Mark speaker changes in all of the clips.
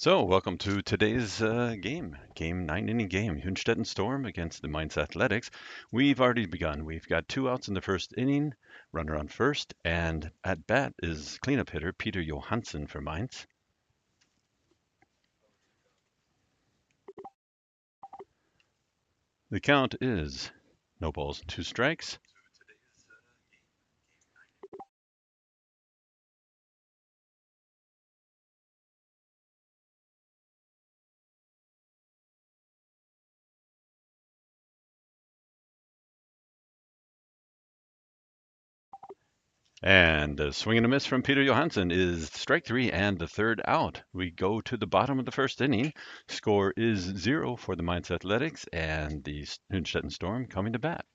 Speaker 1: So, welcome to today's game 9 inning game, Hünstetten Storm against the Mainz Athletics. We've already begun. We've got two outs in the first inning, runner on first, and at bat is cleanup hitter Peter Johansson for Mainz. The count is no balls, two strikes. And a swing and a miss from Peter Johansson is strike three and the third out. We go to the bottom of the first inning. Score is 0 for the Mainz Athletics and the Hünstetten Storm coming to bat.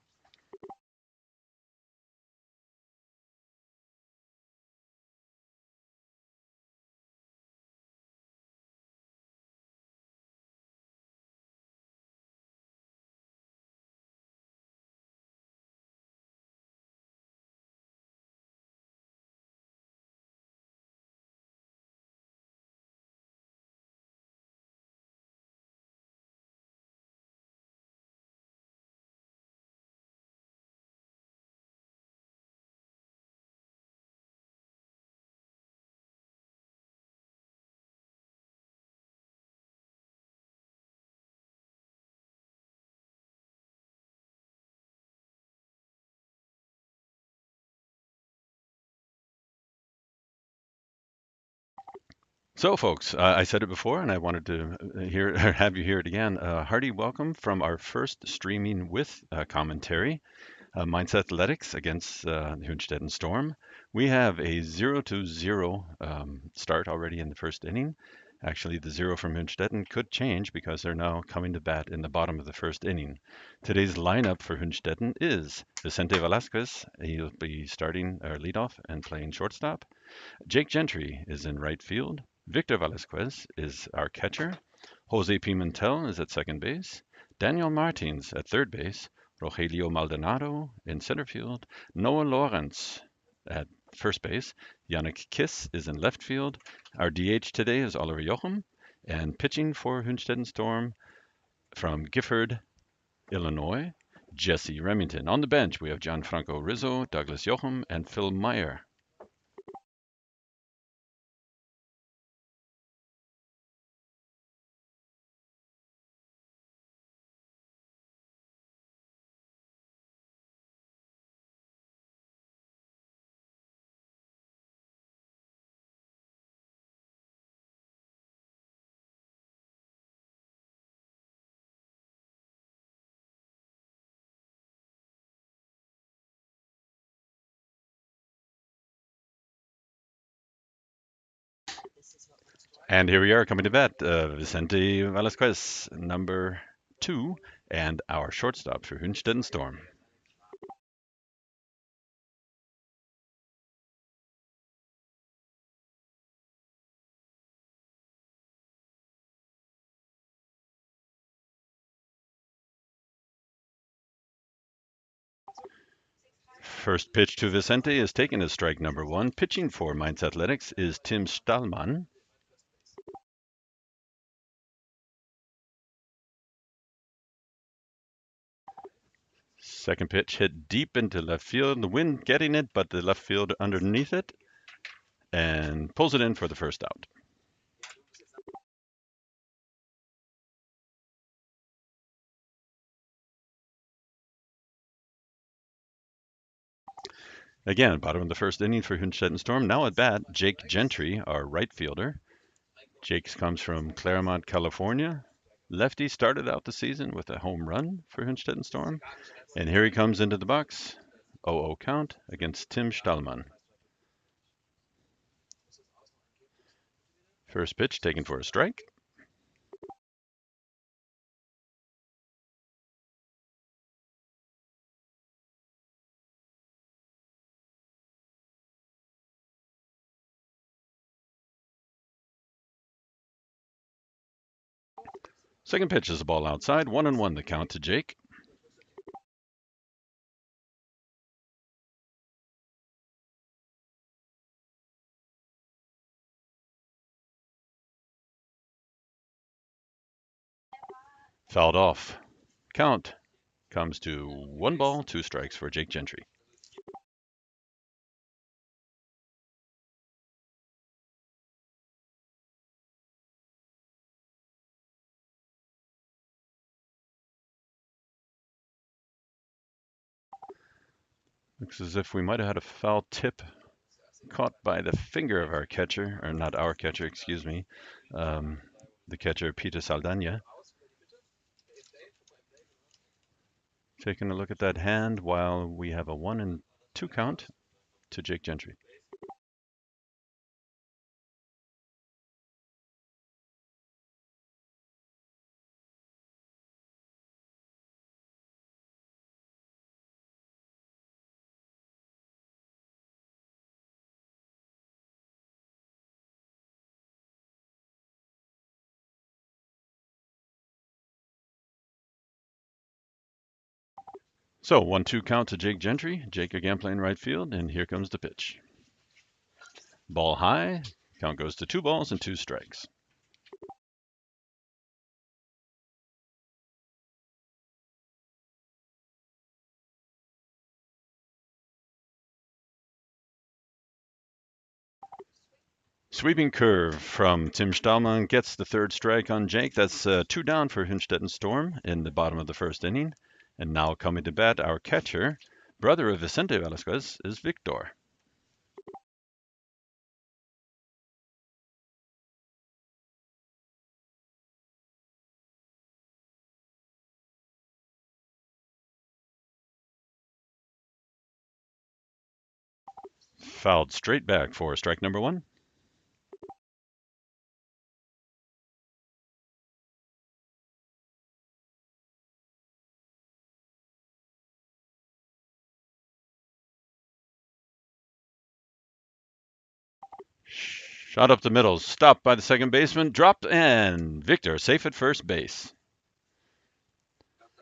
Speaker 1: So, folks, I said it before, and I wanted to hear have you hear it again. Hearty welcome from our first streaming with commentary, Mainz Athletics against the Hünstetten Storm. We have a 0-0 start already in the first inning. Actually, the zero from Hünstetten could change because they're now coming to bat in the bottom of the first inning. Today's lineup for Hünstetten is Vicente Velasquez. He'll be starting or leadoff and playing shortstop. Jake Gentry is in right field. Victor Velasquez is our catcher. Jose Pimentel is at second base. Daniel Martins at third base. Rogelio Maldonado in center field. Noah Lawrence at first base. Yannick Kiss is in left field. Our DH today is Oliver Jochem. And pitching for Hünstetten Storm from Gifford, Illinois, Jesse Remington. On the bench, we have Gianfranco Rizzo, Douglas Jochem, and Phil Meyer. And here we are coming to bat, Vicente Velasquez, number 2, and our shortstop for Hünstetten Storm. First pitch to Vicente is taken as strike number 1. Pitching for Mainz Athletics is Tim Stallman. Second pitch hit deep into left field. The wind getting it, but the left field underneath it, and pulls it in for the first out. Again, bottom of the first inning for Hünstetten Storm. Now at bat, Jake Gentry, our right fielder. Jake comes from Claremont, California. Lefty started out the season with a home run for Hünstetten Storm. And here he comes into the box. 0-0 count against Tim Stallman. First pitch taken for a strike. Second pitch is a ball outside. 1-1 the count to Jake. Fouled off. Count comes to 1 ball, 2 strikes for Jake Gentry. Looks as if we might have had a foul tip caught by the finger of our catcher, or not our catcher, excuse me, um, the catcher Peter Saldana. Taking a look at that hand while we have a 1-2 count to Jake Gentry. So 1-2 count to Jake Gentry. Jake again playing right field, and here comes the pitch. Ball high. Count goes to 2 balls and 2 strikes. Sweeping curve from Tim Stahlmann gets the 3rd strike on Jake. That's 2 down for Hünstetten Storm in the bottom of the 1st inning. And now coming to bat, our catcher, brother of Vicente Velasquez, is Victor. Fouled straight back for strike number 1. Shot up the middle, stopped by the second baseman, dropped, and Victor safe at first base.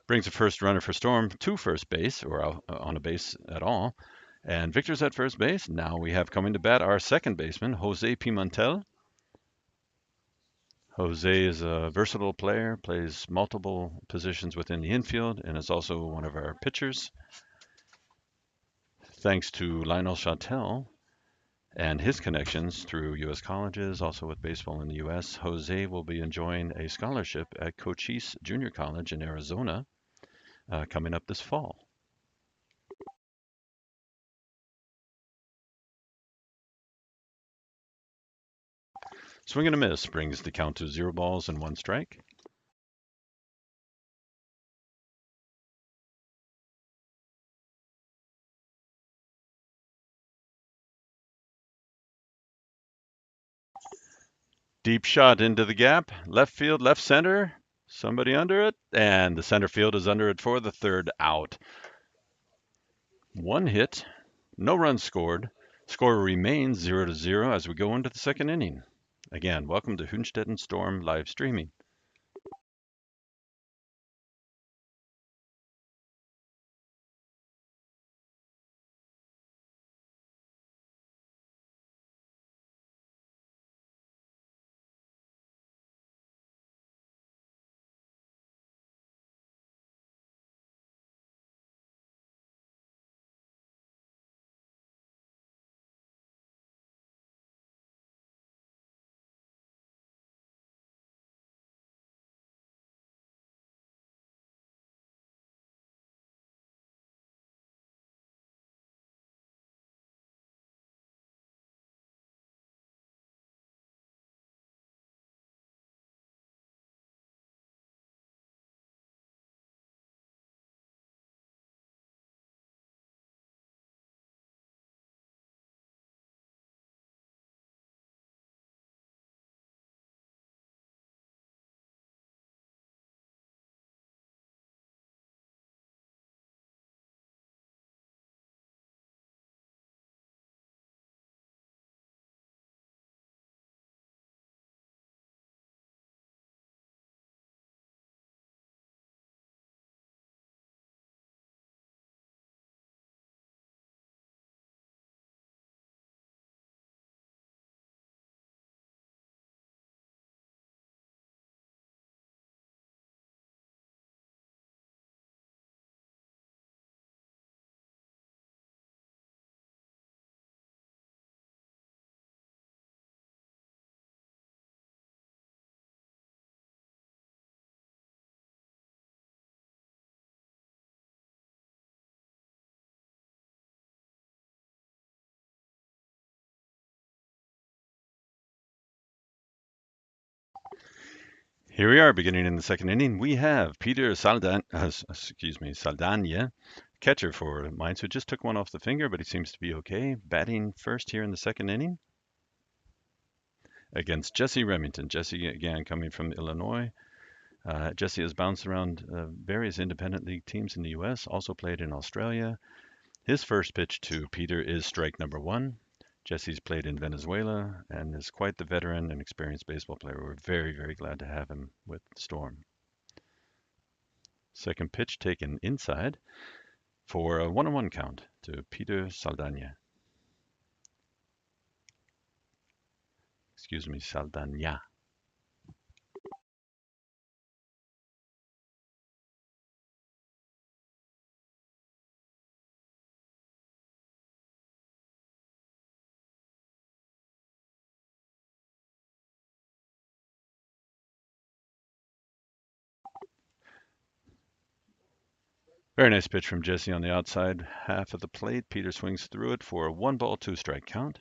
Speaker 1: Brings the first runner for Storm to first base, or on a base at all. And Victor's at first base. Now we have coming to bat our second baseman, Jose Pimentel. Jose is a versatile player, plays multiple positions within the infield, and is also one of our pitchers. Thanks to Lionel Chattel and his connections through U.S. colleges, also with baseball in the U.S., Jose will be enjoying a scholarship at Cochise Junior College in Arizona coming up this fall. Swing and a miss brings the count to 0 balls and 1 strike. Deep shot into the gap, left field, left center, somebody under it, and the center field is under it for the 3rd out. 1 hit, no runs scored. Score remains 0-0 as we go into the 2nd inning. Again, welcome to Hünstetten Storm live streaming. Here we are, beginning in the second inning. We have Peter Saldania, catcher for Mainz, who just took one off the finger, but he seems to be okay. Batting first here in the second inning against Jesse Remington. Jesse, again, coming from Illinois. Jesse has bounced around various independent league teams in the U.S., also played in Australia. His first pitch to Peter is strike number one. Jesse's played in Venezuela and is quite the veteran and experienced baseball player. We're very, very glad to have him with Storm. Second pitch taken inside for a 1-1 count to Peter Saldana. Excuse me, Saldana. Very nice pitch from Jesse on the outside half of the plate. Peter swings through it for a 1-ball, 2-strike count.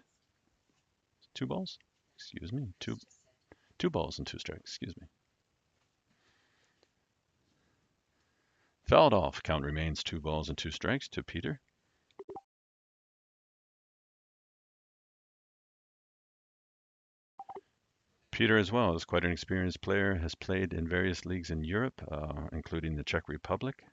Speaker 1: Two balls? Excuse me. Two balls and 2 strikes. Excuse me. Fouled off. Count remains 2 balls and 2 strikes to Peter. Peter as well is quite an experienced player, has played in various leagues in Europe, including the Czech Republic.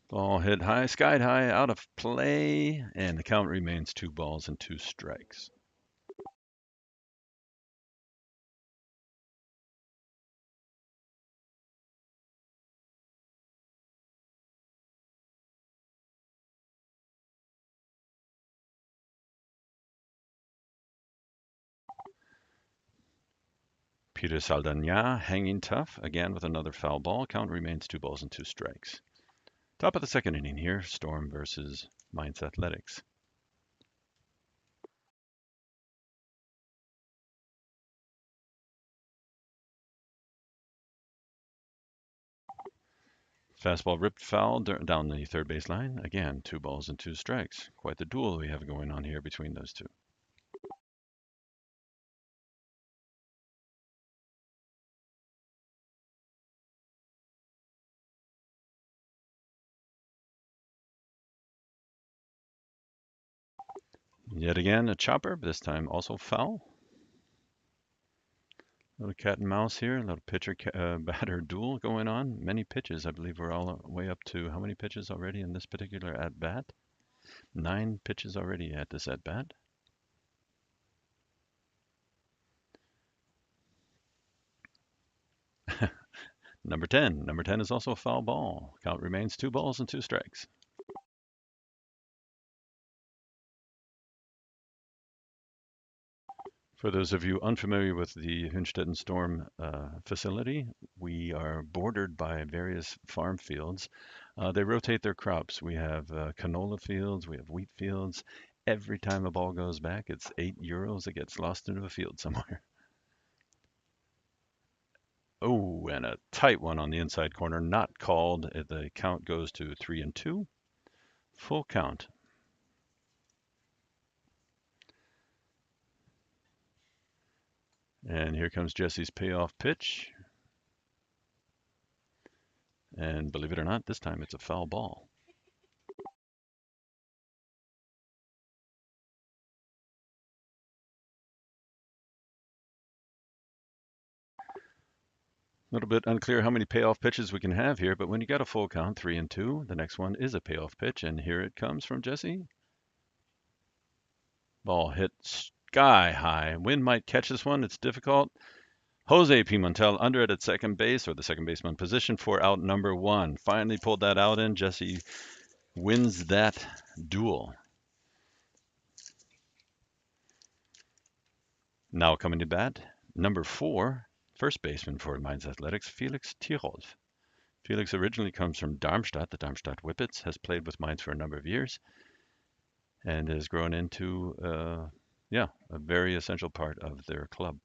Speaker 1: Ball hit high, skied high, out of play, and the count remains 2 balls and 2 strikes. Peter Saldana hanging tough, again with another foul ball. Count remains 2 balls and 2 strikes. Top of the second inning here, Storm versus Mainz Athletics. Fastball ripped foul down the third base line. Again, 2 balls and 2 strikes. Quite the duel we have going on here between those two. Yet again, a chopper, this time also foul. Little cat and mouse here, a little pitcher batter duel going on. Many pitches. I believe we're all way up to how many pitches already in this particular at bat? 9 pitches already at this at bat. Number 10. Number 10 is also a foul ball. Count remains 2 balls and 2 strikes. For those of you unfamiliar with the Hünstetten Storm facility, we are bordered by various farm fields. They rotate their crops. We have canola fields, we have wheat fields. Every time a ball goes back, it's €8 that gets lost into a field somewhere. Oh, and a tight one on the inside corner, not called. The count goes to 3-2. Full count. And here comes Jesse's payoff pitch. And believe it or not, this time it's a foul ball. A little bit unclear how many payoff pitches we can have here, but when you got a full count, 3-2, the next one is a payoff pitch, and here it comes from Jesse. Ball hit sky high. Wind might catch this one. It's difficult. Jose Pimentel under it at second base, or the second baseman position for out number 1. Finally pulled that out in. Jesse wins that duel. Now coming to bat, number 4, first baseman for Mainz Athletics, Felix Tirolf. Felix originally comes from Darmstadt, the Darmstadt Whippets, has played with Mainz for a number of years, and has grown into, a very essential part of their club.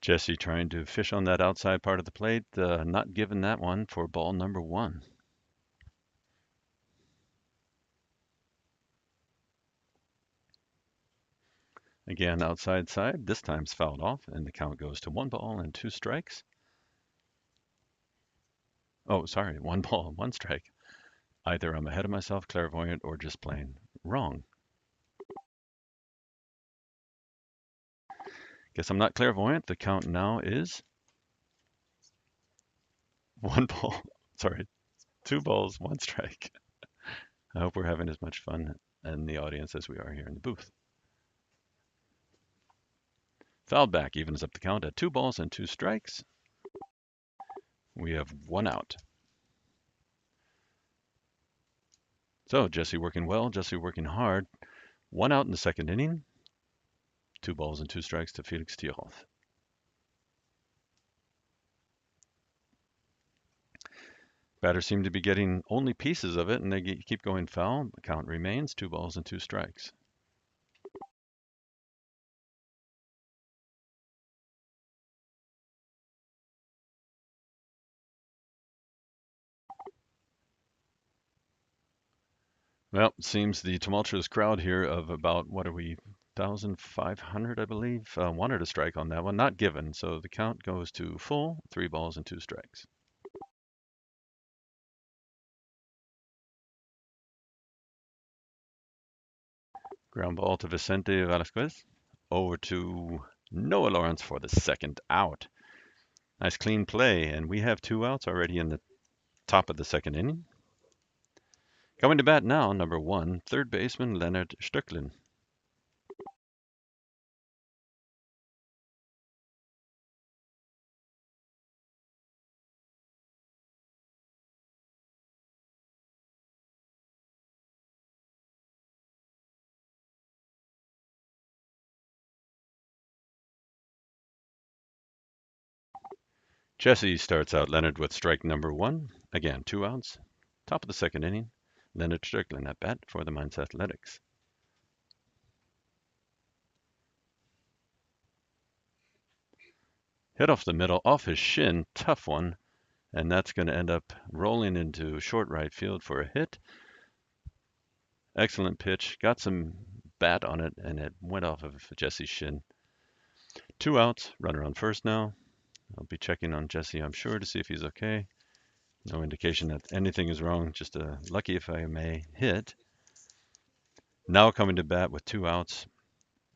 Speaker 1: Jesse trying to fish on that outside part of the plate, not given that one for ball number 1. Again, outside side, this time's fouled off, and the count goes to 1 ball and 2 strikes. Oh, sorry, 1 ball, 1 strike. Either I'm ahead of myself, clairvoyant, or just plain wrong. Guess I'm not clairvoyant. The count now is 1 ball, sorry, 2 balls, 1 strike. I hope we're having as much fun in the audience as we are here in the booth. Fouled back evens up the count at 2 balls and 2 strikes. We have 1 out. So Jesse working well, Jesse working hard. 1 out in the 2nd inning. 2 balls and 2 strikes to Felix Tierhoff. Batters seem to be getting only pieces of it, and they keep going foul. The count remains 2 balls and 2 strikes. Well, it seems the tumultuous crowd here of about, what are we, 1,500, I believe, wanted a strike on that one, not given. So the count goes to full, 3 balls and 2 strikes. Ground ball to Vicente Velasquez. Over to Noah Lawrence for the 2nd out. Nice clean play, and we have 2 outs already in the top of the 2nd inning. Coming to bat now, number 1, third baseman Leonard Stöcklin. Jesse starts out Leonard with strike number 1. Again, 2 outs. Top of the 2nd inning. Leonard Stöcklin at bat for the Mainz Athletics. Hit off the middle, off his shin, tough one, and that's going to end up rolling into short right field for a hit. Excellent pitch, got some bat on it, and it went off of Jesse's shin. 2 outs, runner on first now. I'll be checking on Jesse, I'm sure, to see if he's okay. No indication that anything is wrong, just a lucky, if I may, hit. Now coming to bat with 2 outs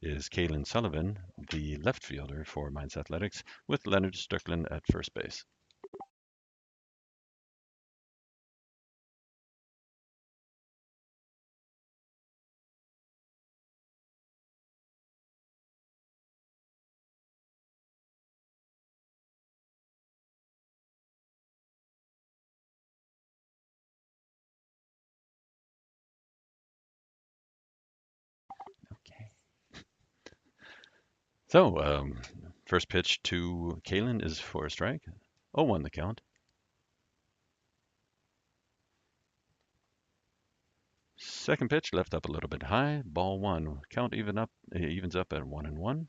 Speaker 1: is Kalen Sullivan, the left fielder for Mainz Athletics, with Leonard Stöcklin at first base. Okay. So, first pitch to Kalen is for a strike. 0-1 the count. Second pitch left up a little bit high. Ball 1. Count evens up at 1-1.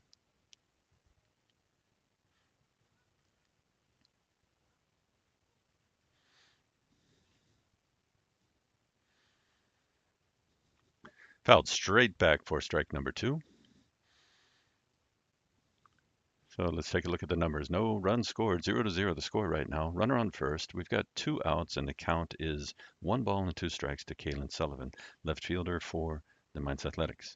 Speaker 1: Fouled straight back for strike number 2. So let's take a look at the numbers. No runs scored, 0-0 the score right now. Runner on first. We've got 2 outs, and the count is 1 ball and 2 strikes to Kalen Sullivan, left fielder for the Mainz Athletics.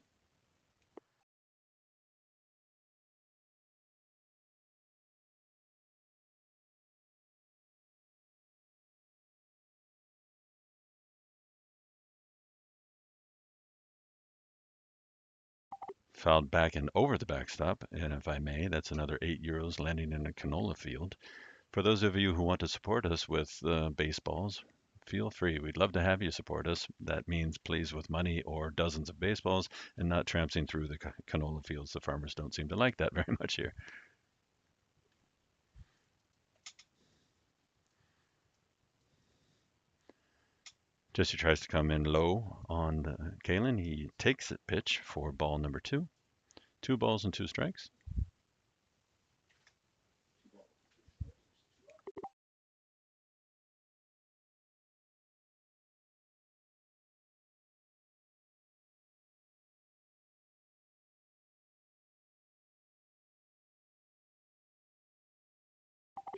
Speaker 1: Fouled back and over the backstop, and if I may, that's another €8 landing in a canola field. For those of you who want to support us with baseballs, feel free. We'd love to have you support us. That means please with money or dozens of baseballs and not tramping through the canola fields. The farmers don't seem to like that very much here. Jesse tries to come in low on Kalen. He takes it pitch for ball number 2. 2 balls and 2 strikes.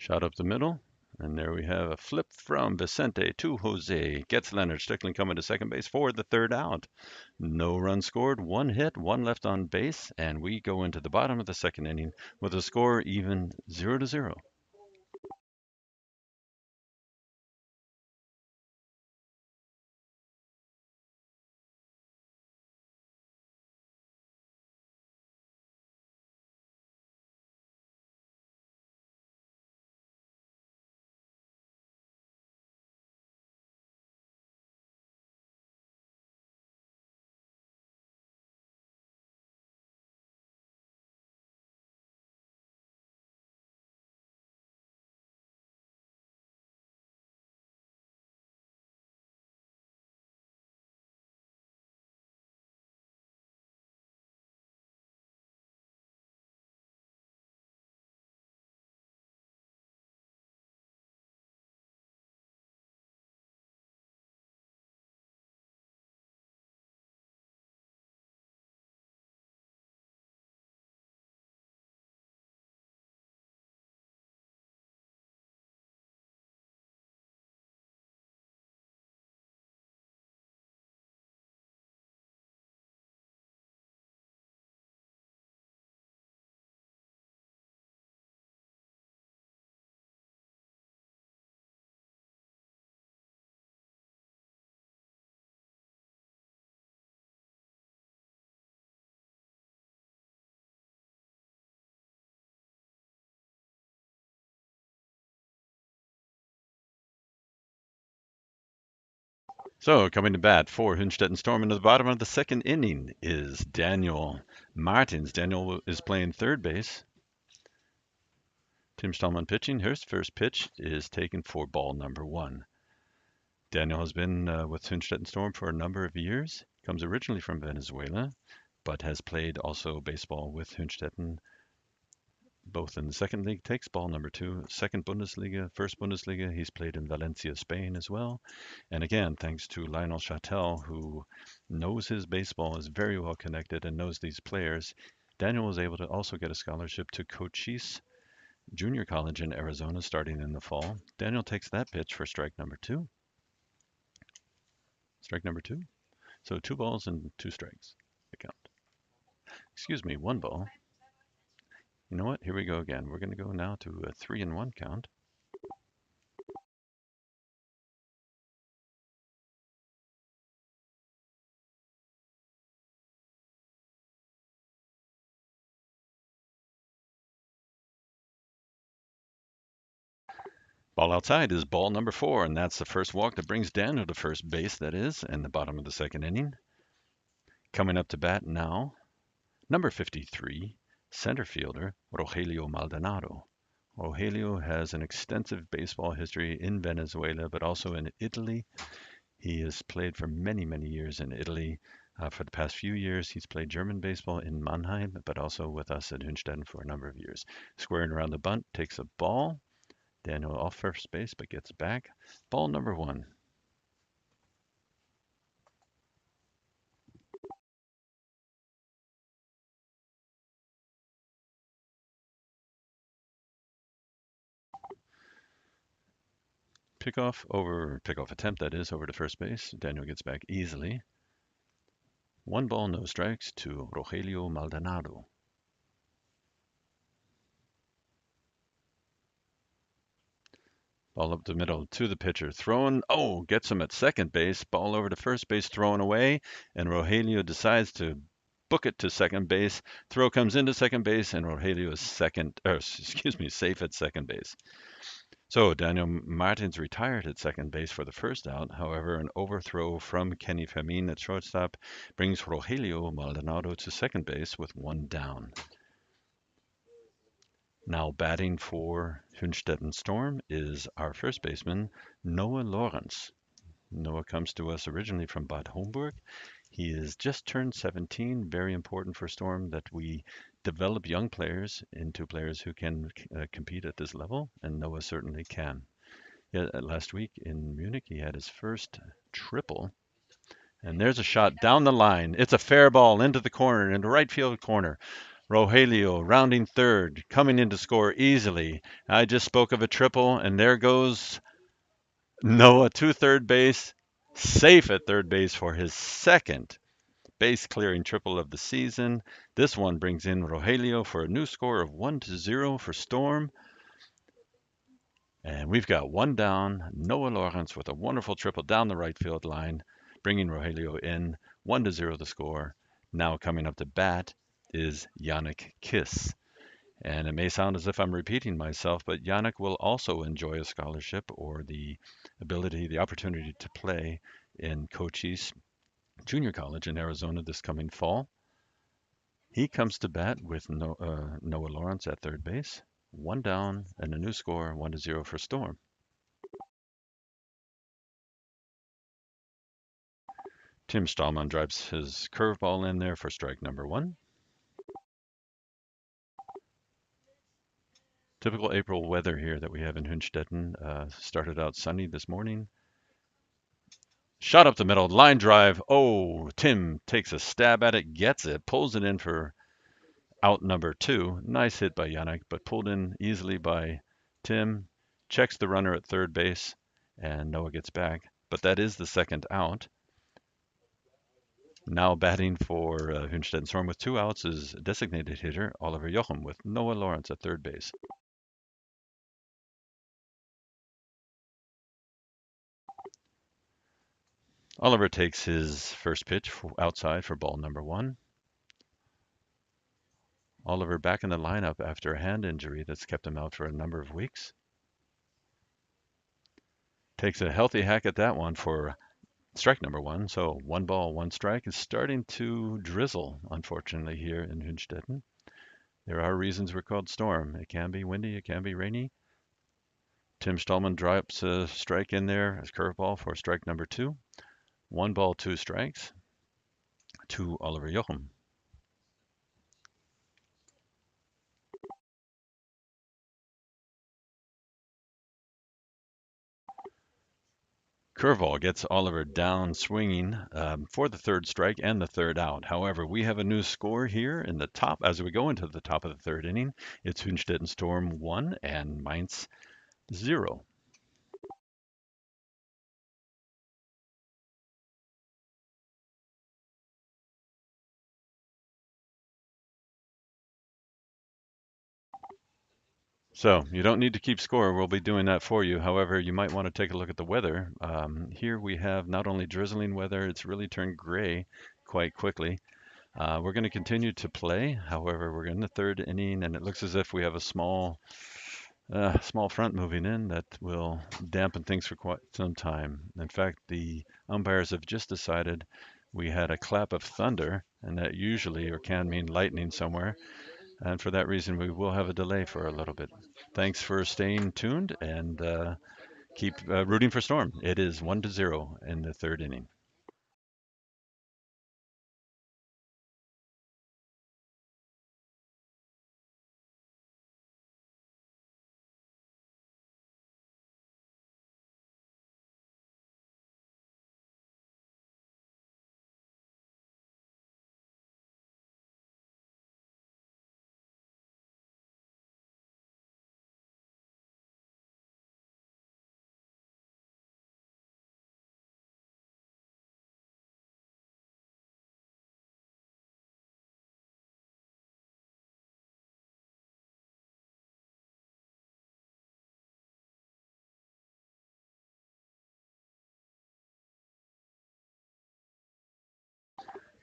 Speaker 1: Shot up the middle. And there we have a flip from Vicente to Jose. Gets Leonard Strickland coming to second base for the third out. No runs scored, one hit, one left on base, and we go into the bottom of the second inning with a score even 0-0. So coming to bat for Hünstetten Storm into the bottom of the second inning is Daniel Martins. Daniel is playing third base. Tim Stallman pitching. His first pitch is taken for ball number one. Daniel has been with Hünstetten Storm for a number of years. Comes originally from Venezuela, but has played also baseball with Hünstetten both in the second league, takes ball number two, second Bundesliga, first Bundesliga. He's played in Valencia, Spain as well. And again, thanks to Lionel Chattel, who knows his baseball, is very well connected, and knows these players. Daniel was able to also get a scholarship to Cochise Junior College in Arizona starting in the fall. Daniel takes that pitch for strike number two. Strike number two. So 2 balls and 2 strikes. The count. Excuse me, 1 ball. You know what? Here we go again. We're going to go now to a 3-1 count. Ball outside is ball number 4, and that's the first walk that brings Daniel to first base, that is, in the bottom of the second inning. Coming up to bat now, number 53, center fielder Rogelio Maldonado. Rogelio has an extensive baseball history in Venezuela, but also in Italy. He has played for many, many years in Italy. For the past few years, he's played German baseball in Mannheim, but also with us at Hünstetten for a number of years. Squaring around the bunt, takes a ball. Daniel off first base, but gets back. Ball number 1. Pickoff attempt, that is, over to first base. Daniel gets back easily. 1 ball, no strikes to Rogelio Maldonado. Ball up the middle to the pitcher. Thrown. Oh, gets him at second base. Ball over to first base, thrown away. And Rogelio decides to book it to second base. Throw comes into second base, and Rogelio is safe at second base. So Daniel Martins retired at second base for the first out. However, an overthrow from Kenny Fermin at shortstop brings Rogelio Maldonado to second base with 1 down. Now batting for Hünstetten Storm is our first baseman, Noah Lawrence. Noah comes to us originally from Bad Homburg. He has just turned 17, very important for Storm that we develop young players into players who can compete at this level, and Noah certainly can. Yeah, last week in Munich, he had his first triple, and there's a shot down the line. It's a fair ball into the corner, into right field corner. Rogelio rounding third, coming in to score easily. I just spoke of a triple, and there goes Noah to third base, safe at third base for his second base clearing triple of the season. This one brings in Rogelio for a new score of 1-0 for Storm. And we've got one down. Noah Lawrence with a wonderful triple down the right field line, bringing Rogelio in. 1-0 the score. Now coming up to bat is Yannick Kiss. And it may sound as if I'm repeating myself, but Yannick will also enjoy a scholarship or the ability, the opportunity to play in Cochise Junior College in Arizona this coming fall. He comes to bat with Noah Lawrence at third base. One down and a new score, 1-0 for Storm. Tim Stallman drives his curveball in there for strike number one. Typical April weather here that we have in Hünstetten. Started out sunny this morning. Shot up the middle, line drive. Oh, Tim takes a stab at it, gets it, pulls it in for out number two. Nice hit by Yannick, but pulled in easily by Tim. Checks the runner at third base, and Noah gets back. But that is the second out. Now batting for Hünstetten Storm with two outs is designated hitter Oliver Jochem with Noah Lawrence at third base. Oliver takes his first pitch outside for ball number one. Oliver back in the lineup after a hand injury that's kept him out for a number of weeks. Takes a healthy hack at that one for strike number one. So 1 ball, 1 strike is starting to drizzle, unfortunately, here in Hünstetten. There are reasons we're called Storm. It can be windy, it can be rainy. Tim Stallman drops a strike in there as curveball for strike number two. 1 ball, 2 strikes to Oliver Jochem. Curveball gets Oliver down swinging for the third strike and the third out. However, we have a new score here in the top as we go into the top of the third inning. It's Hünstetten Storm 1 and Mainz 0. So you don't need to keep score. We'll be doing that for you. However, you might want to take a look at the weather. Here we have not only drizzling weather, it's really turned gray quite quickly. We're going to continue to play. However, we're in the third inning, and it looks as if we have a small front moving in that will dampen things for quite some time. In fact, the umpires have just decided we had a clap of thunder, and that usually or can mean lightning somewhere. And for that reason, we will have a delay for a little bit. Thanks for staying tuned and keep rooting for Storm. It is 1-0 in the third inning.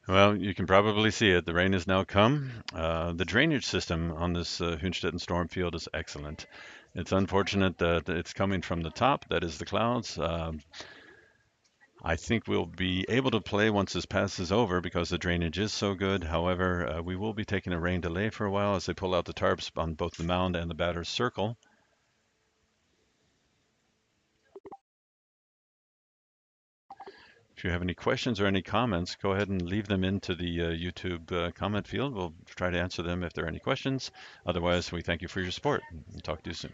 Speaker 1: Well, you can probably see it. The rain has now come. The drainage system on this Hünstetten storm field is excellent. It's unfortunate that it's coming from the top, that is the clouds. I think we'll be able to play once this passes over because the drainage is so good. However, we will be taking a rain delay for a while as they pull out the tarps on both the mound and the batter's circle. If you have any questions or any comments, go ahead and leave them into the YouTube comment field. We'll try to answer them if there are any questions. Otherwise, we thank you for your support. Talk to you soon.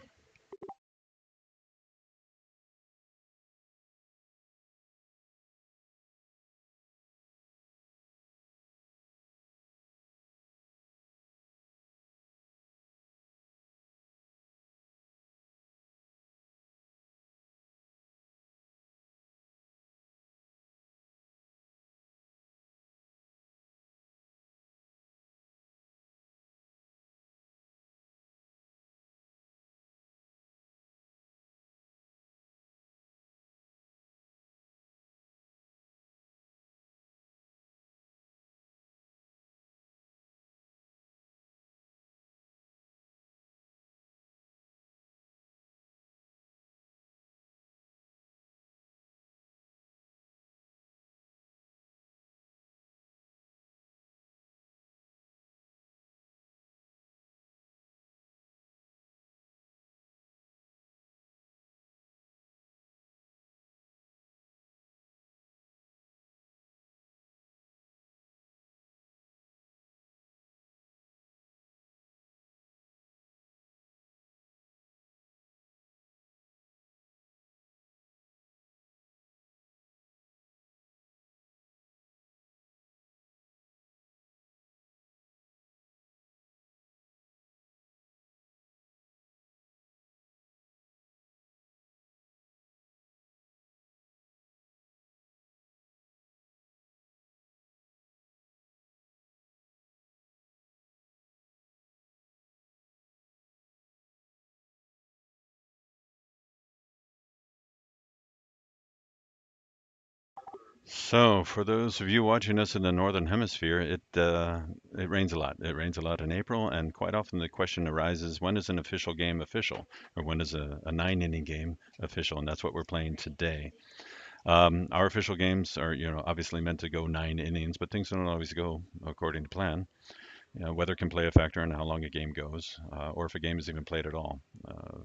Speaker 1: So, for those of you watching us in the northern hemisphere, it rains a lot. It rains a lot in April, and quite often the question arises: when is an official game official, or when is a nine-inning game official? And that's what we're playing today. Our official games are, obviously meant to go 9 innings, but things don't always go according to plan. Weather can play a factor in how long a game goes, or if a game is even played at all.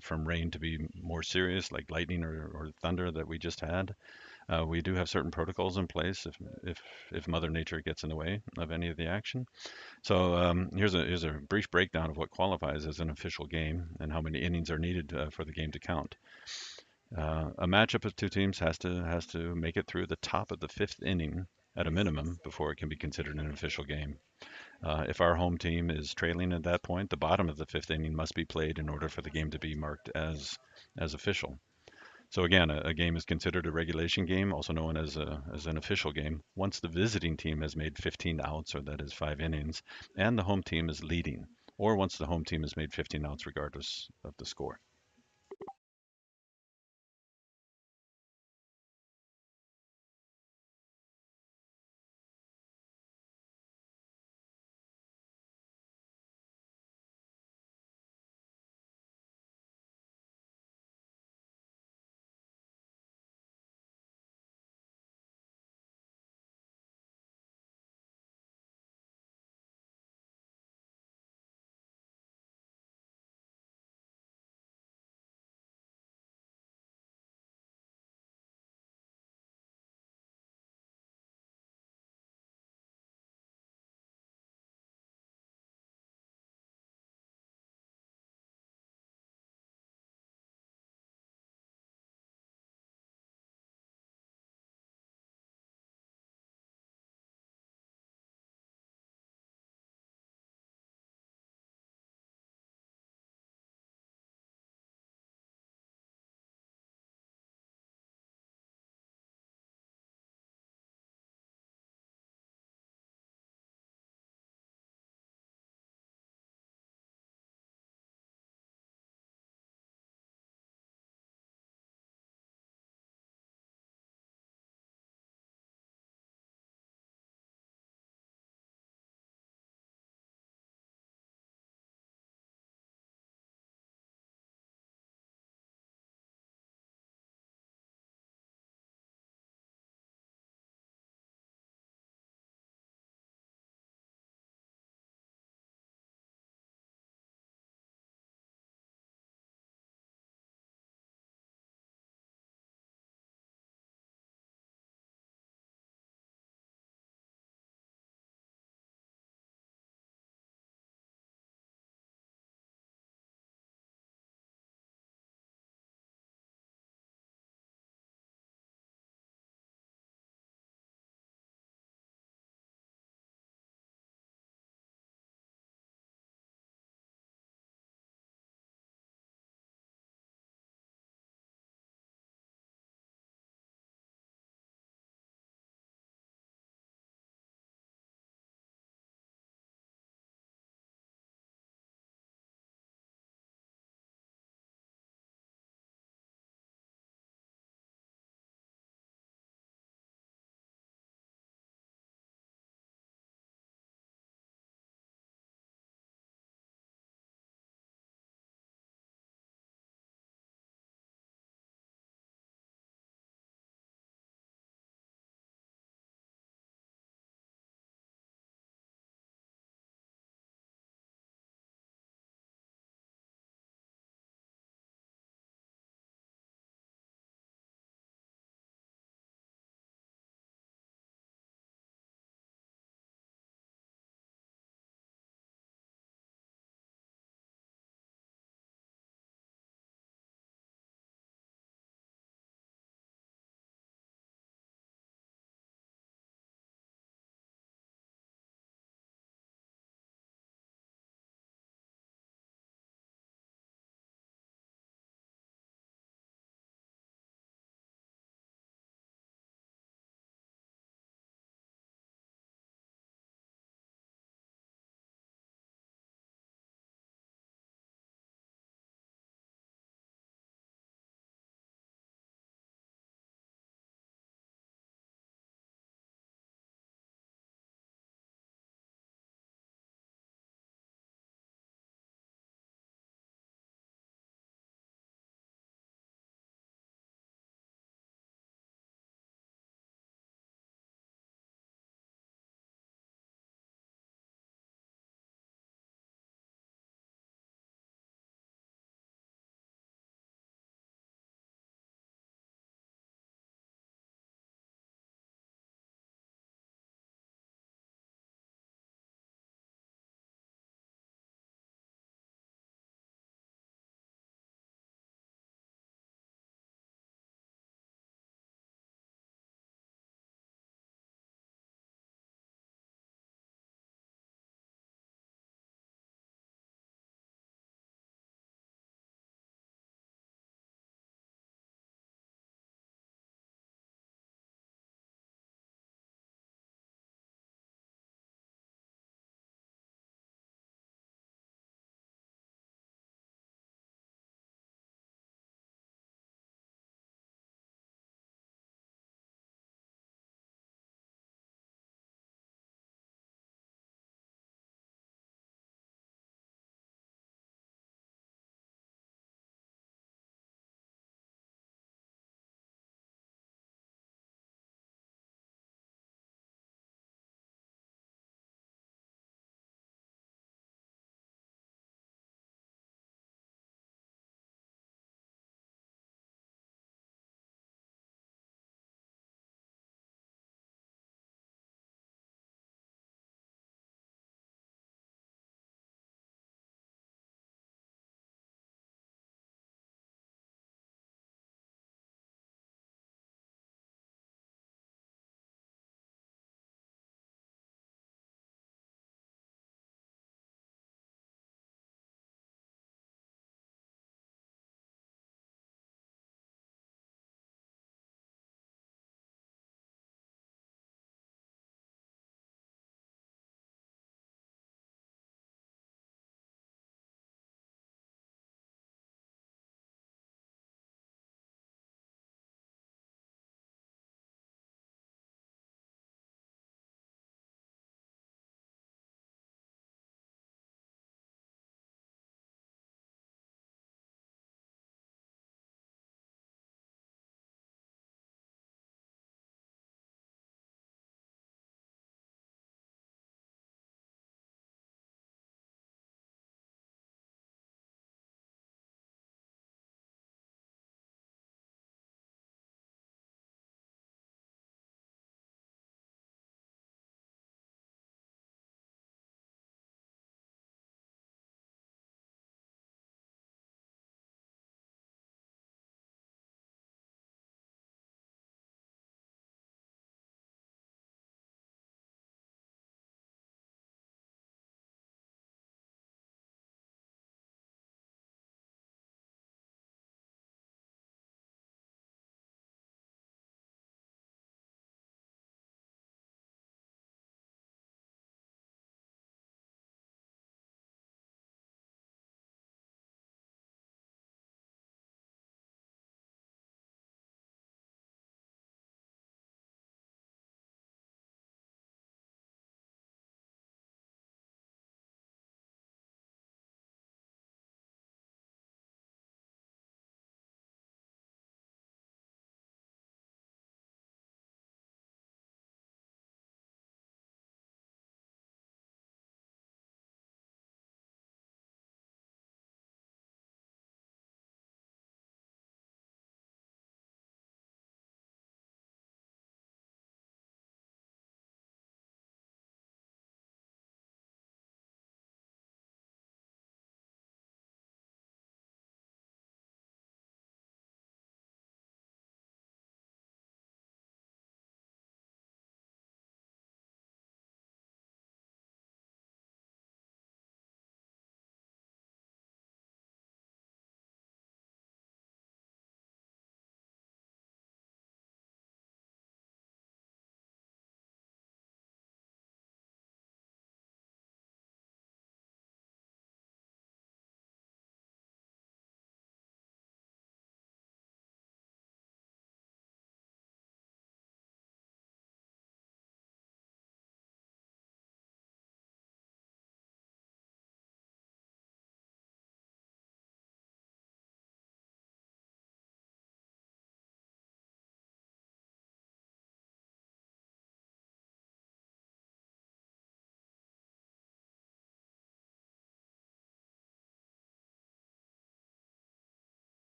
Speaker 1: From rain to be more serious, like lightning or thunder that we just had, we do have certain protocols in place if Mother Nature gets in the way of any of the action. So here's a brief breakdown of what qualifies as an official game and how many innings are needed for the game to count. A matchup of two teams has to make it through the top of the fifth inning at a minimum before it can be considered an official game. If our home team is trailing at that point, the bottom of the fifth inning must be played in order for the game to be marked as official. So again, a game is considered a regulation game, also known as an official game, once the visiting team has made 15 outs, or that is 5 innings, and the home team is leading, or once the home team has made 15 outs regardless of the score.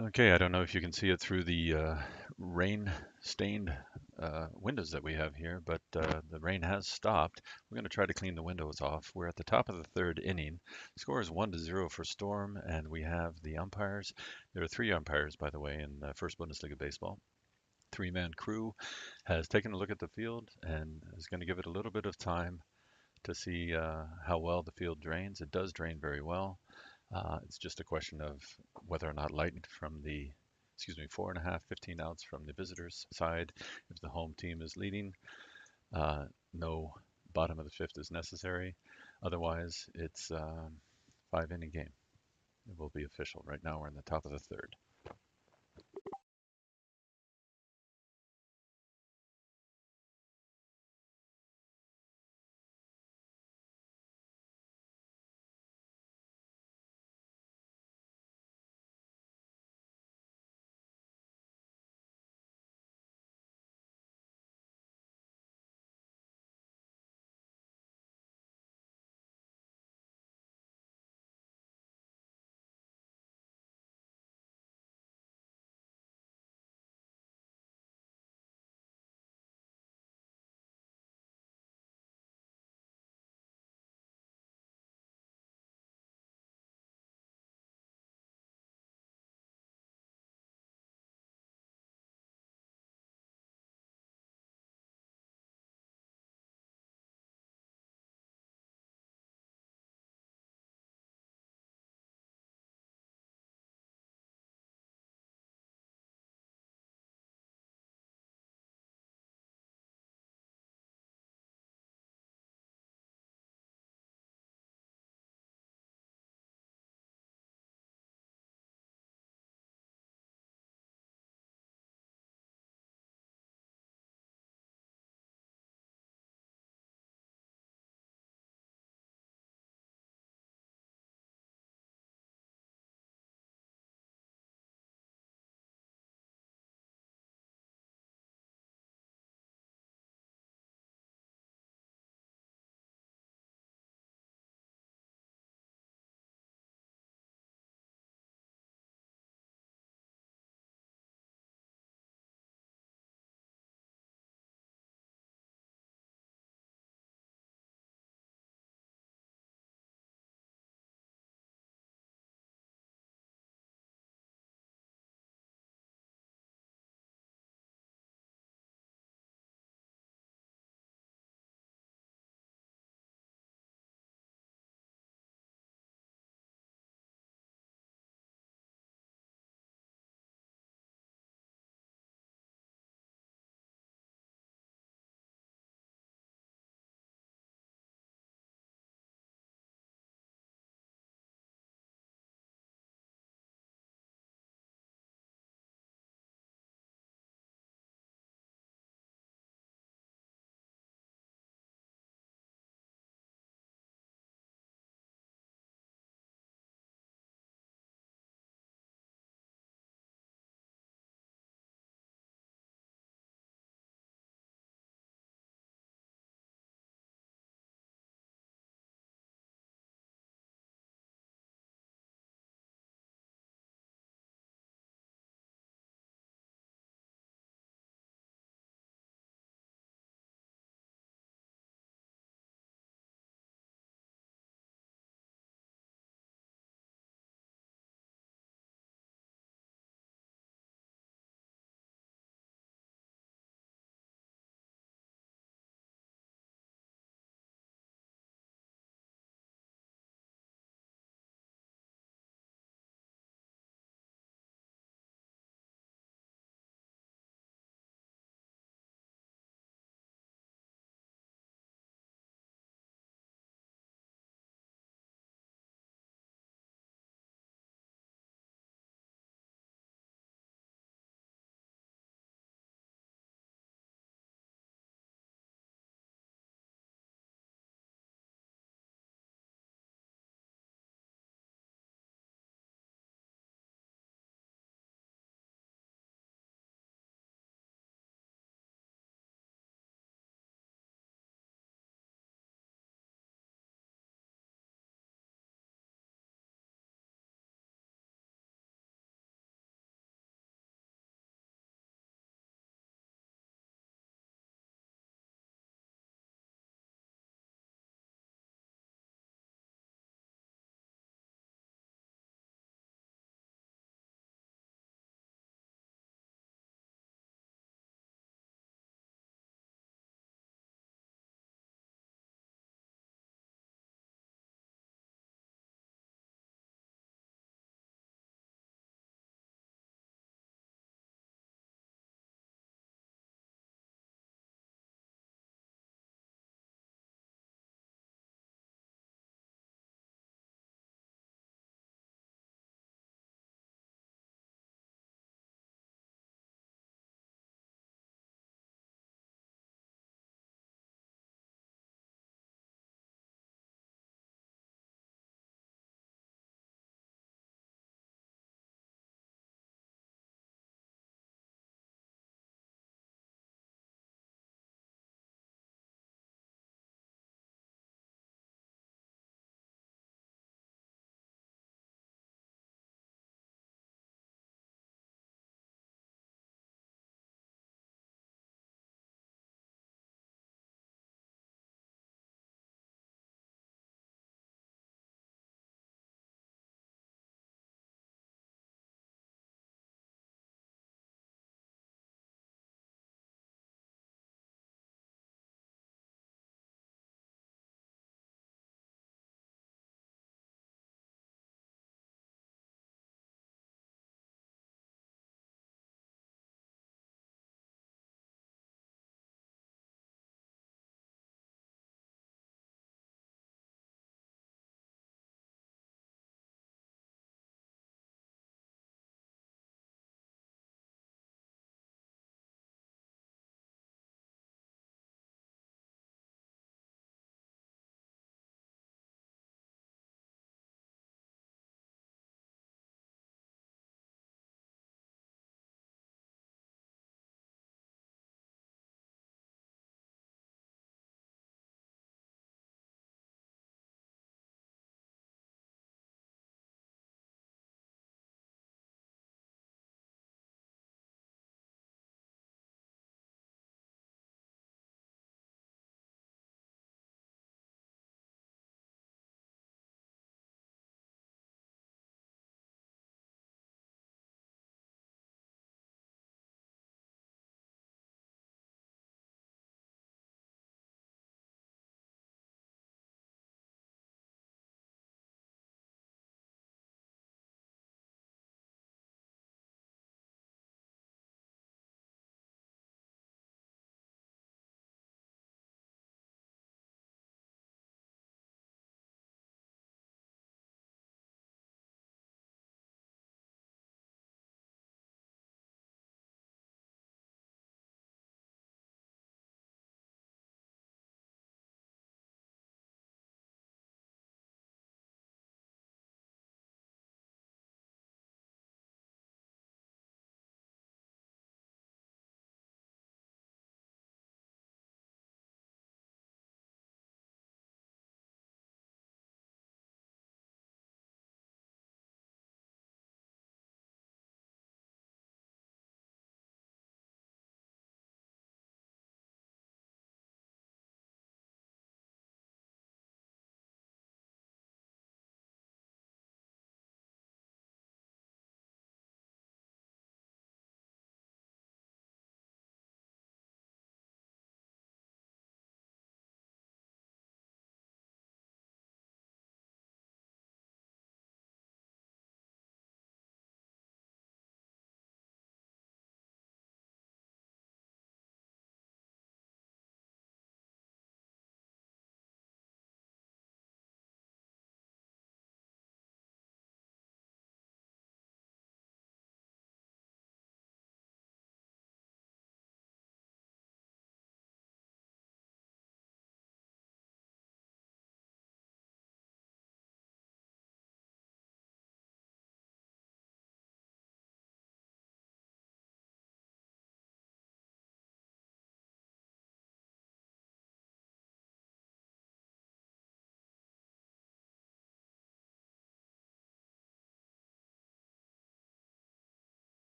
Speaker 1: Okay, I don't know if you can see it through the rain-stained windows that we have here, but the rain has stopped. We're going to try to clean the windows off. We're at the top of the third inning. Score is 1-0 for Storm, and we have the umpires. There are three umpires, by the way, in First Bundesliga baseball. Three-man crew has taken a look at the field and is going to give it a little bit of time to see how well the field drains. It does drain very well. It's just a question of whether or not light from the, excuse me, 4.5, 15 outs from the visitors' side. If the home team is leading, no bottom of the fifth is necessary. Otherwise, it's 5 inning game. It will be official. Right now, we're in the top of the third.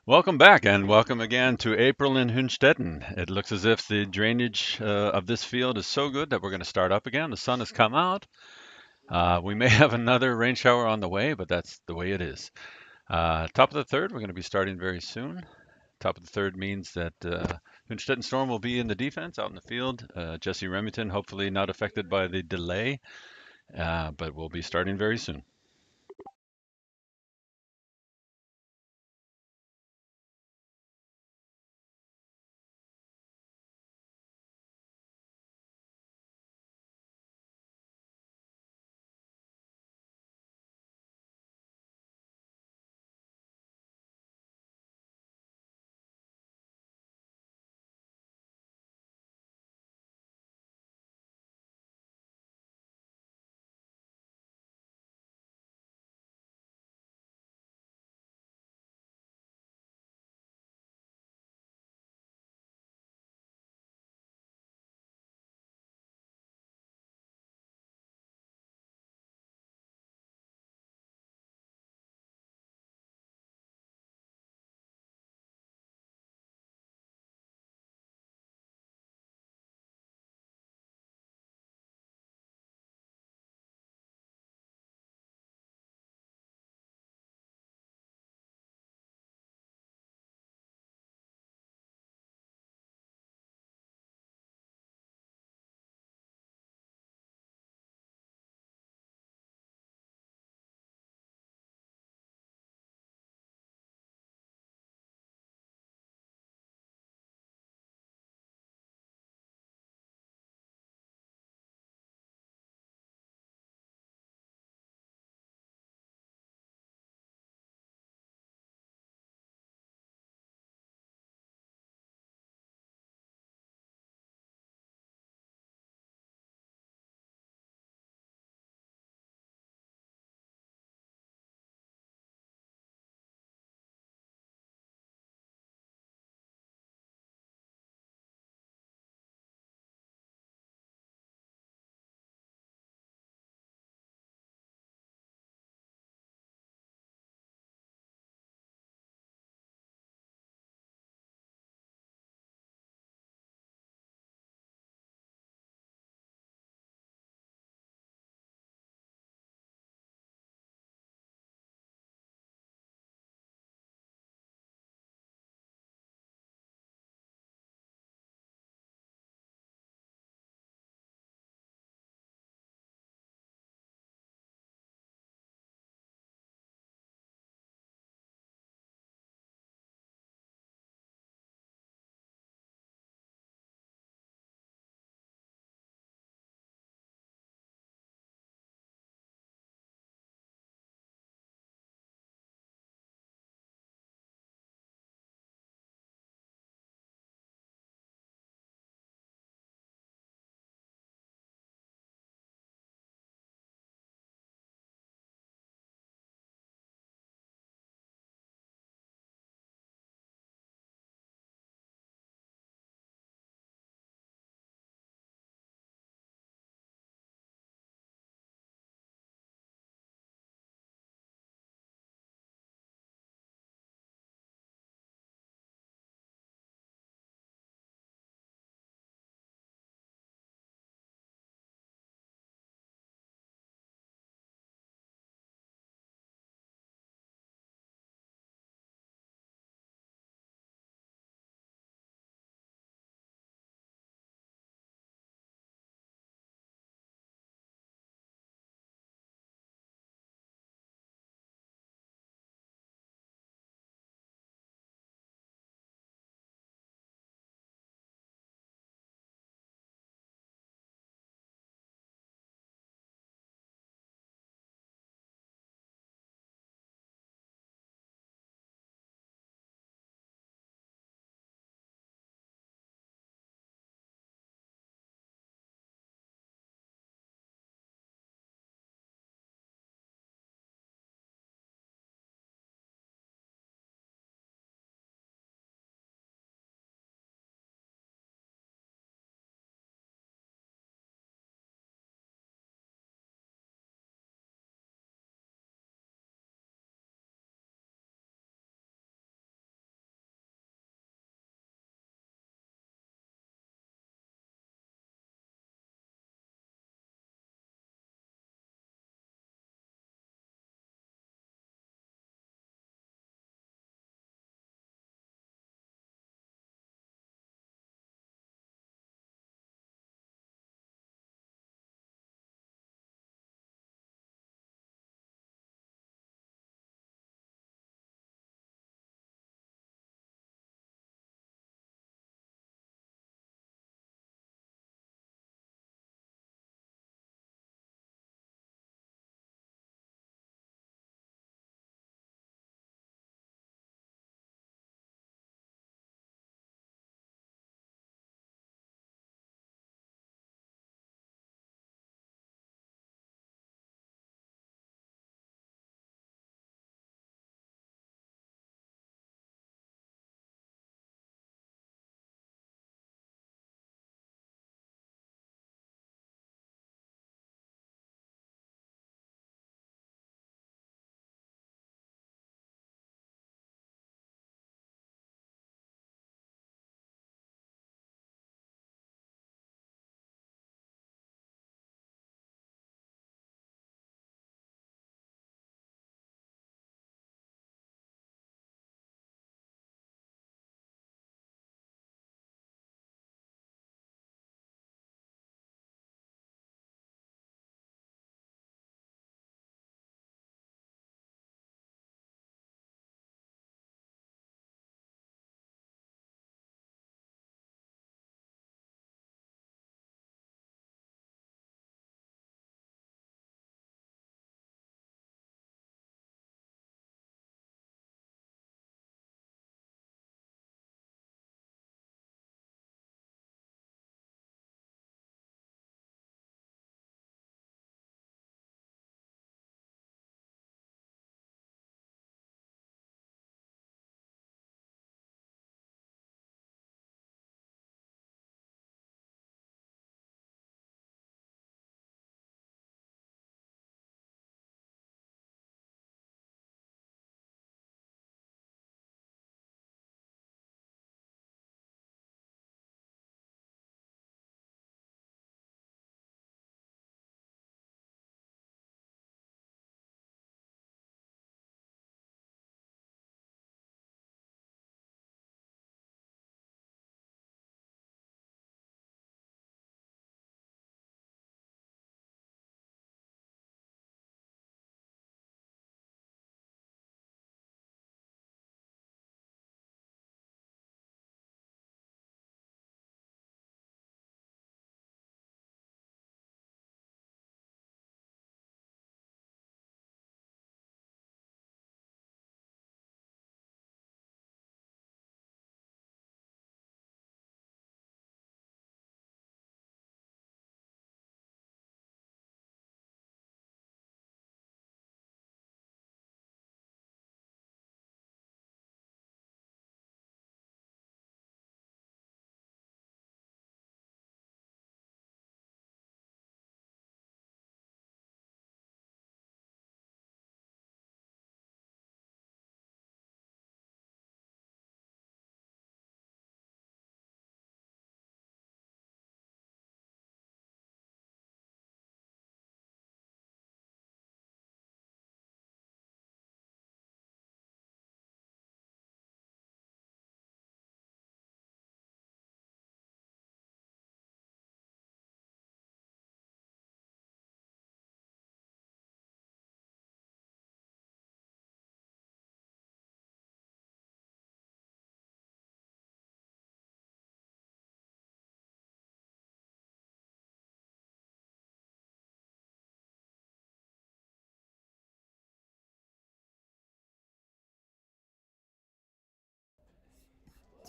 Speaker 1: Welcome back and welcome again to April in Hünstetten. It looks as if the drainage of this field is so good that we're going to start up again. The sun has come out. We may have another rain shower on the way, but that's the way it is. Top of the third, we're going to be starting very soon. Top of the third means that Hünstetten Storm will be in the defense out in the field. Jesse Remington, hopefully not affected by the delay, but we'll be starting very soon.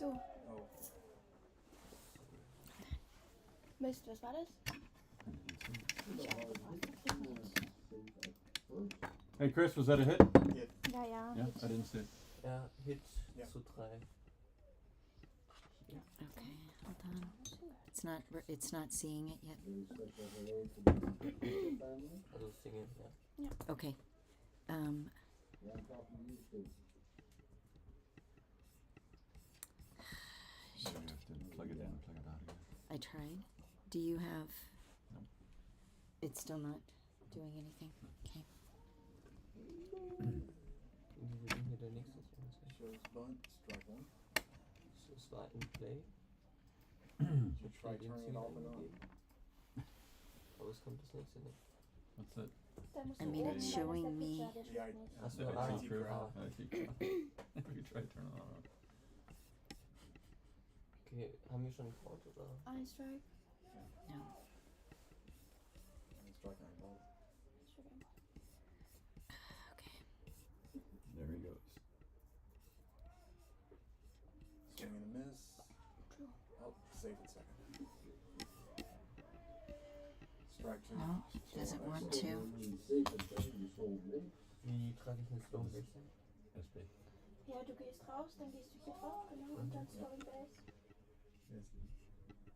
Speaker 2: So. Mist, was war das?
Speaker 1: Hey Chris, was that a hit?
Speaker 2: Ja, ja.
Speaker 1: Yeah, I didn't see it.
Speaker 3: Ja, Hit zu 3.
Speaker 4: Okay, hold on. It's not seeing it yet.
Speaker 3: Also Single, ja.
Speaker 4: Okay.
Speaker 1: You have to plug it in and plug it out again.
Speaker 4: I tried. Do you have?
Speaker 1: No.
Speaker 4: It's still not doing anything. Okay.
Speaker 3: Wie will denn hier der nächste Song sein?
Speaker 5: Shows bunt, strike one.
Speaker 3: So Slide and Play.
Speaker 5: Should try turning it off and on.
Speaker 3: Aber es kommt das nächste nicht.
Speaker 1: What's that?
Speaker 2: Da musst
Speaker 4: I
Speaker 2: du
Speaker 4: mean,
Speaker 2: oben
Speaker 4: it's
Speaker 2: sein,
Speaker 4: showing
Speaker 2: dass der
Speaker 4: me-
Speaker 2: Pizza, der
Speaker 5: Yeah,
Speaker 2: schmeckt nicht.
Speaker 3: Achso,
Speaker 5: Yeah,
Speaker 3: ah,
Speaker 5: IT crowd.
Speaker 1: We could try to turn it on.
Speaker 3: Okay, haben wir schon einen Count oder?
Speaker 2: Ein Strike.
Speaker 4: No.
Speaker 5: And strike nine ball.
Speaker 4: Okay.
Speaker 1: There he goes.
Speaker 5: Swing and a miss. Oh, safe at second. Strike two.
Speaker 4: Oh, does it want to?
Speaker 3: Wie trage ich eine Slow Base?
Speaker 1: SB.
Speaker 2: Ja, du gehst raus, dann gehst du hier drauf, genau, und dann Story Base.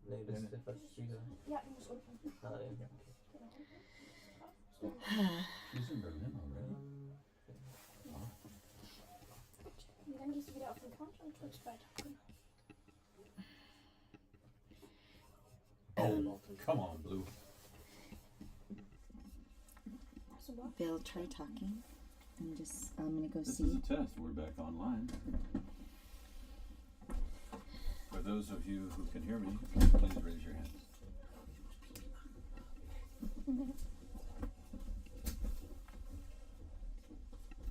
Speaker 3: Nee, das ist der falsche Spieler.
Speaker 2: Ja, du musst unten.
Speaker 3: Ah, ja.
Speaker 2: Genau.
Speaker 1: She's in Berlin already.
Speaker 2: Und dann gehst du wieder auf den Count und drückst weiter. Genau.
Speaker 1: Oh, come on, Blue.
Speaker 2: Hast du Bock?
Speaker 4: Bill, try talking. I'm gonna go
Speaker 1: This
Speaker 4: see.
Speaker 1: is a test. We're back online. For those of you who can hear me, please raise your hands.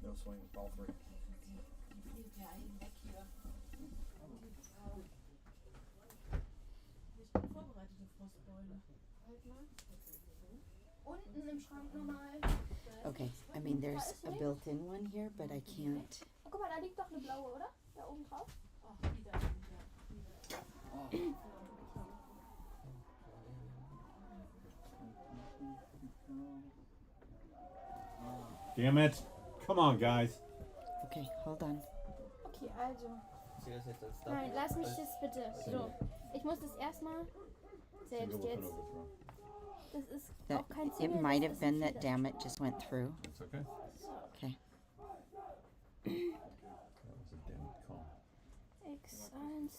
Speaker 5: No swing, ball three.
Speaker 6: Ich bin vorbereitet auf Frostbeule.
Speaker 2: Halt mal. Unten im Schrank nochmal.
Speaker 4: Okay. I mean, there's a built-in one here, but I can't.
Speaker 2: Oh, guck mal, da liegt doch eine blaue, oder? Da oben drauf.
Speaker 6: Ach, wieder.
Speaker 1: Damn it! Come on, guys.
Speaker 4: Okay, hold on.
Speaker 2: Okay, also.
Speaker 3: Ist das jetzt ein Start?
Speaker 2: Nein, lass mich das bitte. So. Ich muss das erstmal selbst jetzt. Das ist
Speaker 4: That
Speaker 2: auch kein
Speaker 4: it
Speaker 2: Single.
Speaker 4: might
Speaker 2: das
Speaker 4: have
Speaker 2: ist
Speaker 4: been
Speaker 2: ein
Speaker 4: that damn it just went through.
Speaker 1: It's okay.
Speaker 4: Okay.
Speaker 1: That was a damn call.
Speaker 2: X1.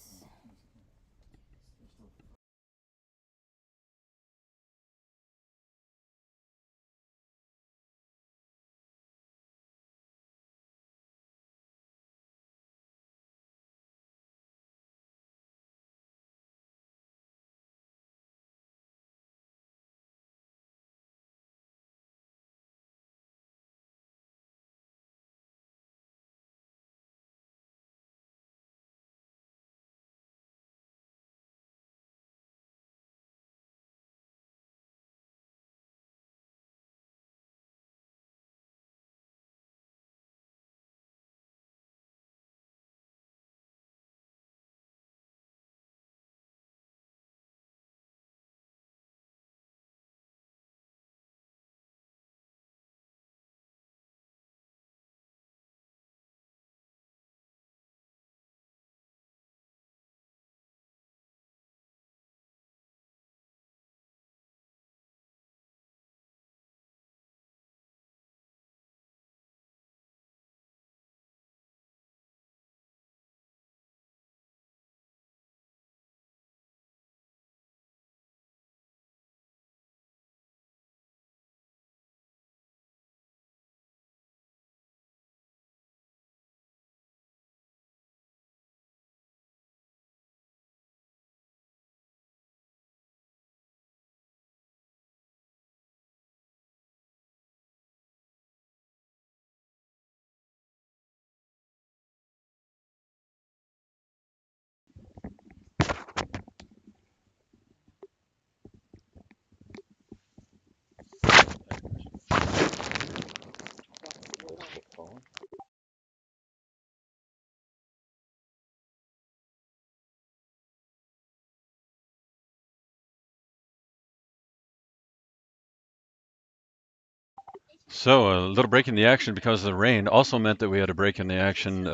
Speaker 1: So a little break in the action because of the rain also meant that we had a break in the action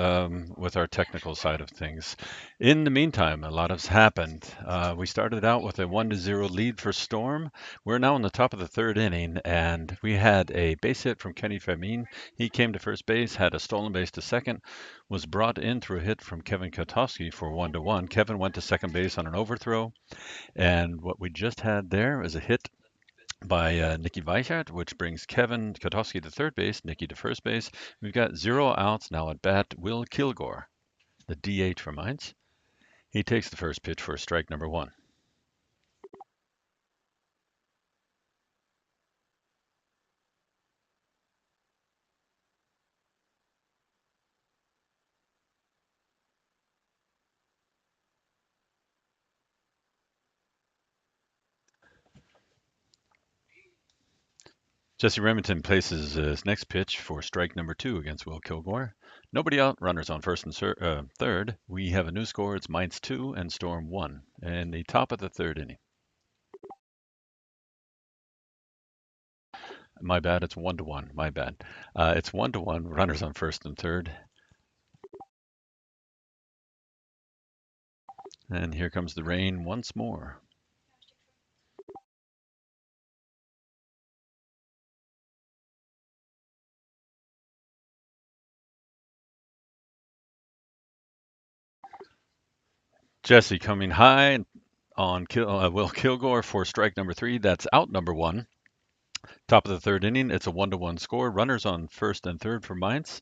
Speaker 1: with our technical side of things. In the meantime, a lot has happened. We started out with a 1-0 lead for Storm. We're now in the top of the third inning, and we had a base hit from Kenny Fermin. He came to first base, had a stolen base to second, was brought in through a hit from Kevin Kotowski for 1-1. Kevin went to second base on an overthrow, and what we just had there is a hit by Nicky Weichert, which brings Kevin Kotowski to third base, Nicky to first base. We've got 0 outs now at bat. Will Kilgore, the DH for Mainz. He takes the first pitch for strike number one. Jesse Remington places his next pitch for strike number two against Will Kilgore. Nobody out, runners on first and third. We have a new score. It's Mainz 2 and Storm 1 in the top of the third inning. My bad, it's 1-1. My bad. It's 1-1, runners on first and third. And here comes the rain once more. Jesse coming high on Will Kilgore for strike number three. That's out number one. Top of the third inning. It's a 1-1 score. Runners on first and third for Mainz.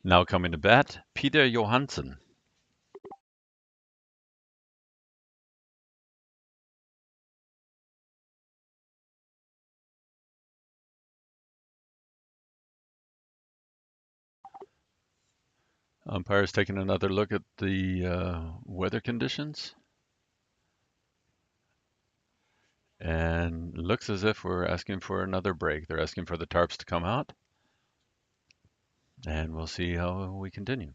Speaker 1: Now coming to bat, Peter Johansson. Umpire's taking another look at the weather conditions. And looks as if we're asking for another break. They're asking for the tarps to come out. And we'll see how we continue.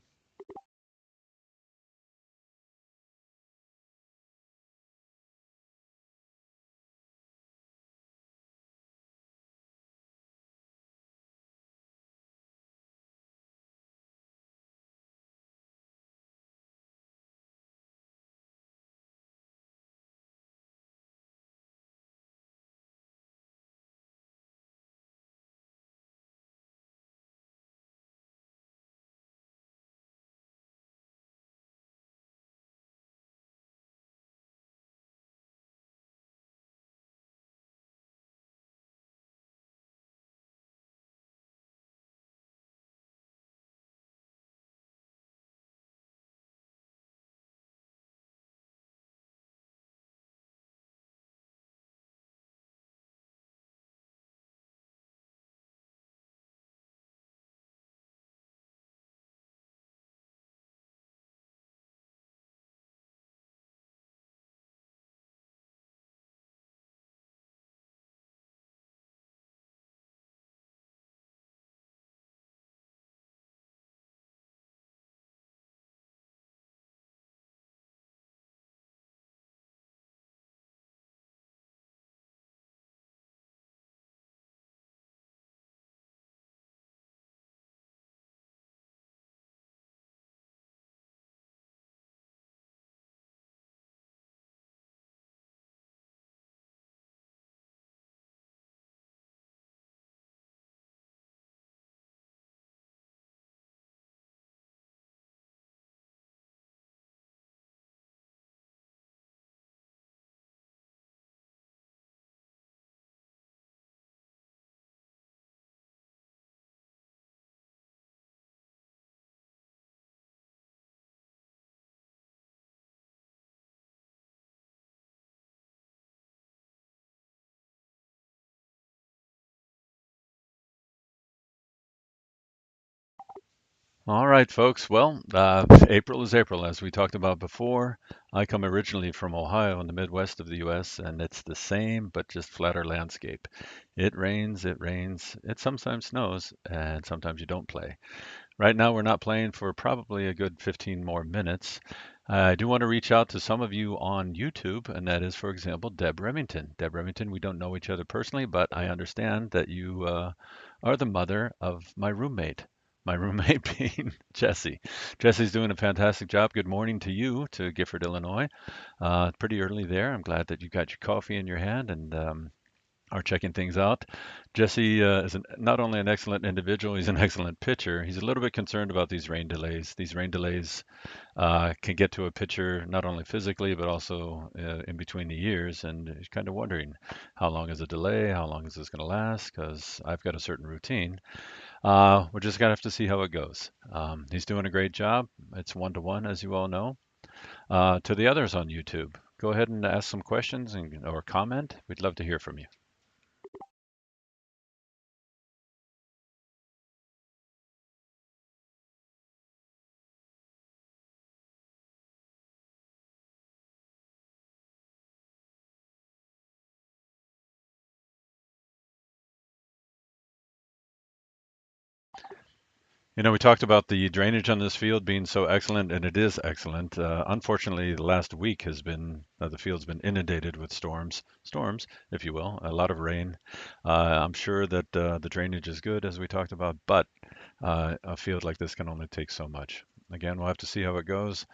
Speaker 1: All right, folks. Well, April is April, as we talked about before. I come originally from Ohio in the Midwest of the U.S., and it's the same, but just flatter landscape. It rains, it sometimes snows, and sometimes you don't play. Right now, we're not playing for probably a good 15 more minutes. I do want to reach out to some of you on YouTube, and that is, for example, Deb Remington. Deb Remington, we don't know each other personally, but I understand that you are the mother of my roommate. My roommate being Jesse. Jesse's doing a fantastic job. Good morning to you, to Gifford, Illinois. Pretty early there. I'm glad that you got your coffee in your hand and are checking things out. Jesse is not only an excellent individual, he's an excellent pitcher. He's a little bit concerned about these rain delays. These rain delays can get to a pitcher not only physically but also in between the years, and he's kind of wondering how long is a delay, how long is this going to last? Because I've got a certain routine. We're just gonna have to see how it goes. He's doing a great job. It's 1-to-1, as you all know. To the others on YouTube, go ahead and ask some questions or comment. We'd love to hear from you. You know, we talked about the drainage on this field being so excellent, and it is excellent. Unfortunately, the last week has been the field's been inundated with storms, if you will, a lot of rain. I'm sure that the drainage is good, as we talked about, but a field like this can only take so much. Again, we'll have to see how it goes.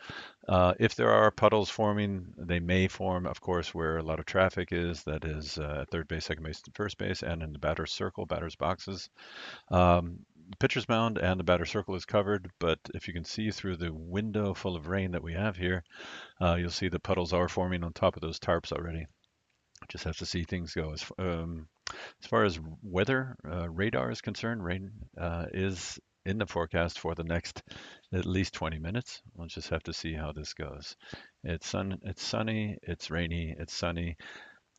Speaker 1: If there are puddles forming, they may form, of course, where a lot of traffic is. That is at third base, second base, and first base, and in the batter's circle, batter's boxes. The pitcher's mound and the batter circle is covered, but if you can see through the window full of rain that we have here, you'll see the puddles are forming on top of those tarps already. Just have to see things go. As far as weather radar is concerned, rain is in the forecast for the next at least 20 minutes. We'll just have to see how this goes. It's sunny, it's rainy, it's sunny.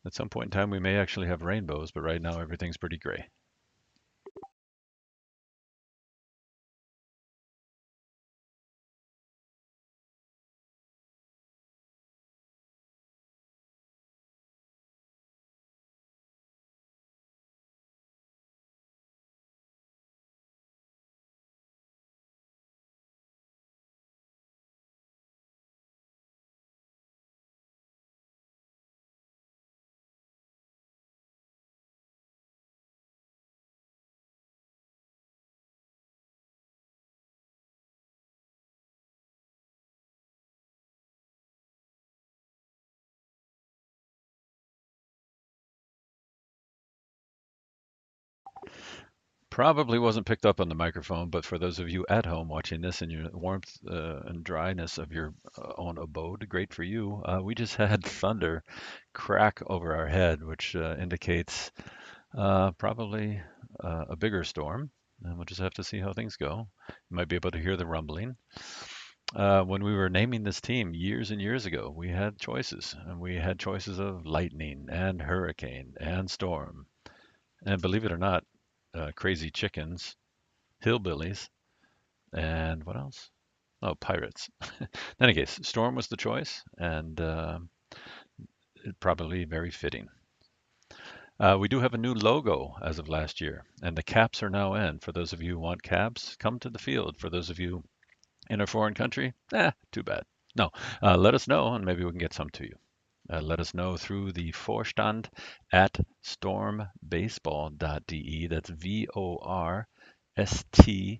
Speaker 1: At some point in time, we may actually have rainbows, but right now everything's pretty gray. Probably wasn't picked up on the microphone, but for those of you at home watching this in your warmth and dryness of your own abode, great for you. We just had thunder crack over our head, which indicates probably a bigger storm. And we'll just have to see how things go. You might be able to hear the rumbling. When we were naming this team years and years ago, we had choices, and we had choices of lightning and hurricane and storm. And believe it or not, crazy chickens, hillbillies, and what else? Oh, pirates. In any case, storm was the choice, and probably very fitting. We do have a new logo as of last year, and the caps are now in. For those of you who want caps, come to the field. For those of you in a foreign country, too bad. No, let us know, and maybe we can get some to you. Let us know through the Vorstand at stormbaseball.de. That's VORSTAND,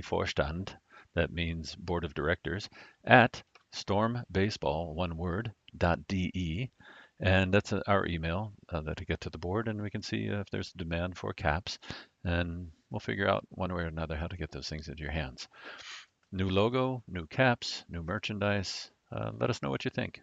Speaker 1: Vorstand. That means board of directors at stormbaseball, one word, .de. And that's our email that to get to the board, and we can see if there's demand for caps, and we'll figure out one way or another how to get those things into your hands. New logo, new caps, new merchandise. Let us know what you think.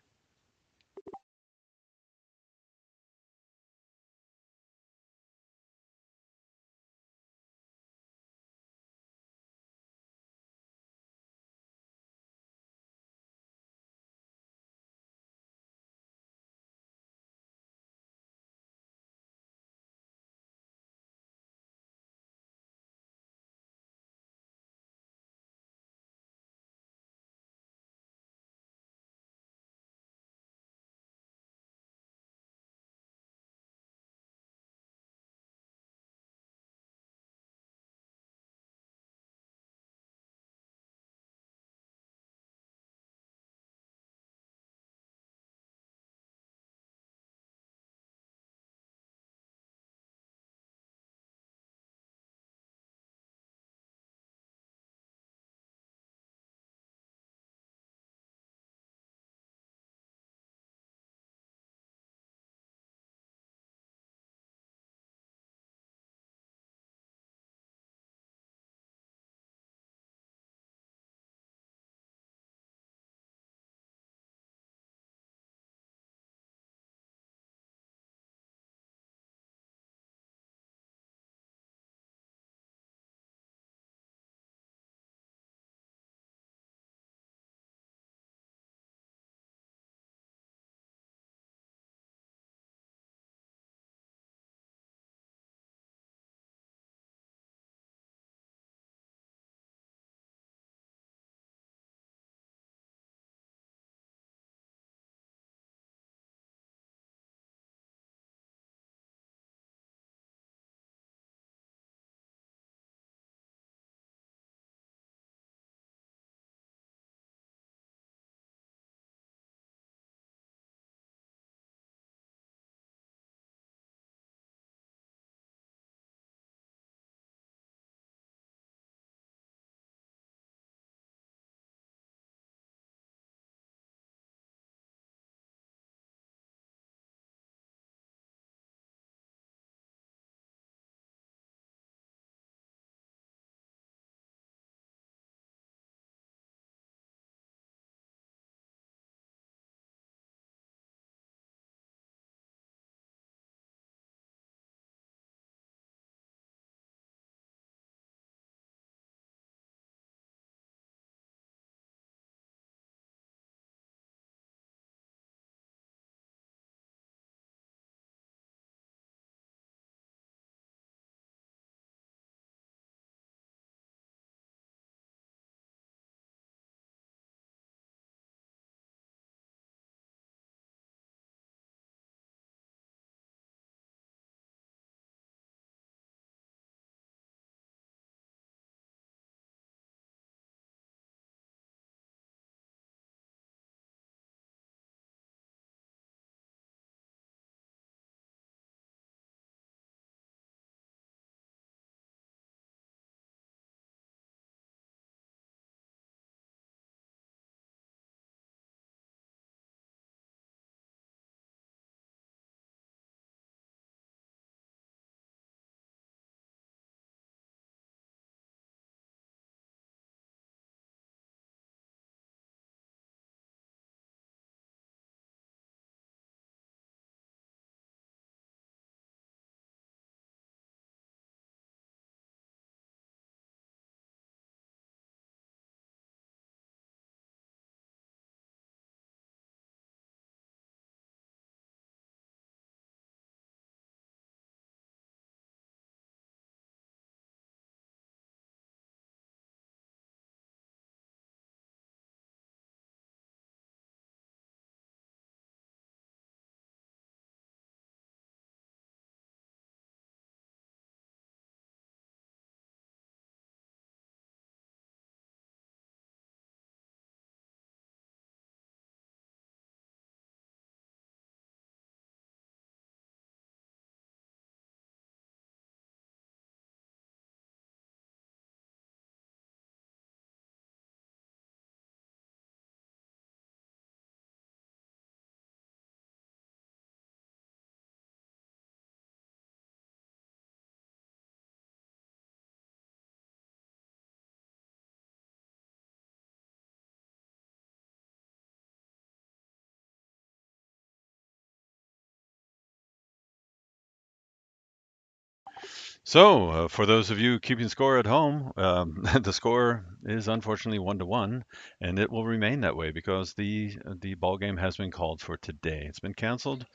Speaker 1: So, for those of you keeping score at home, the score is unfortunately 1-1, and it will remain that way because the ball game has been called for today. It's been canceled.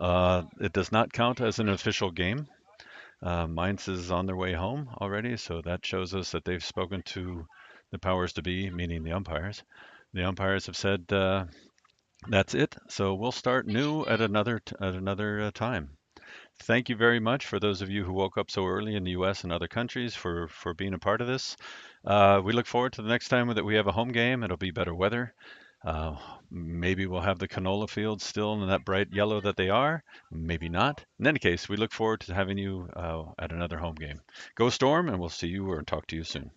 Speaker 1: It does not count as an official game. Mainz is on their way home already, so that shows us that they've spoken to the powers to be, meaning the umpires. The umpires have said that's it. So we'll start new at another time. Thank you very much for those of you who woke up so early in the U.S. and other countries for being a part of this. We look forward to the next time that we have a home game. It'll be better weather. Uh, Maybe we'll have the canola fields still in that bright yellow that they are. Maybe not. In any case, we look forward to having you at another home game. Go Storm, and we'll see you or talk to you soon.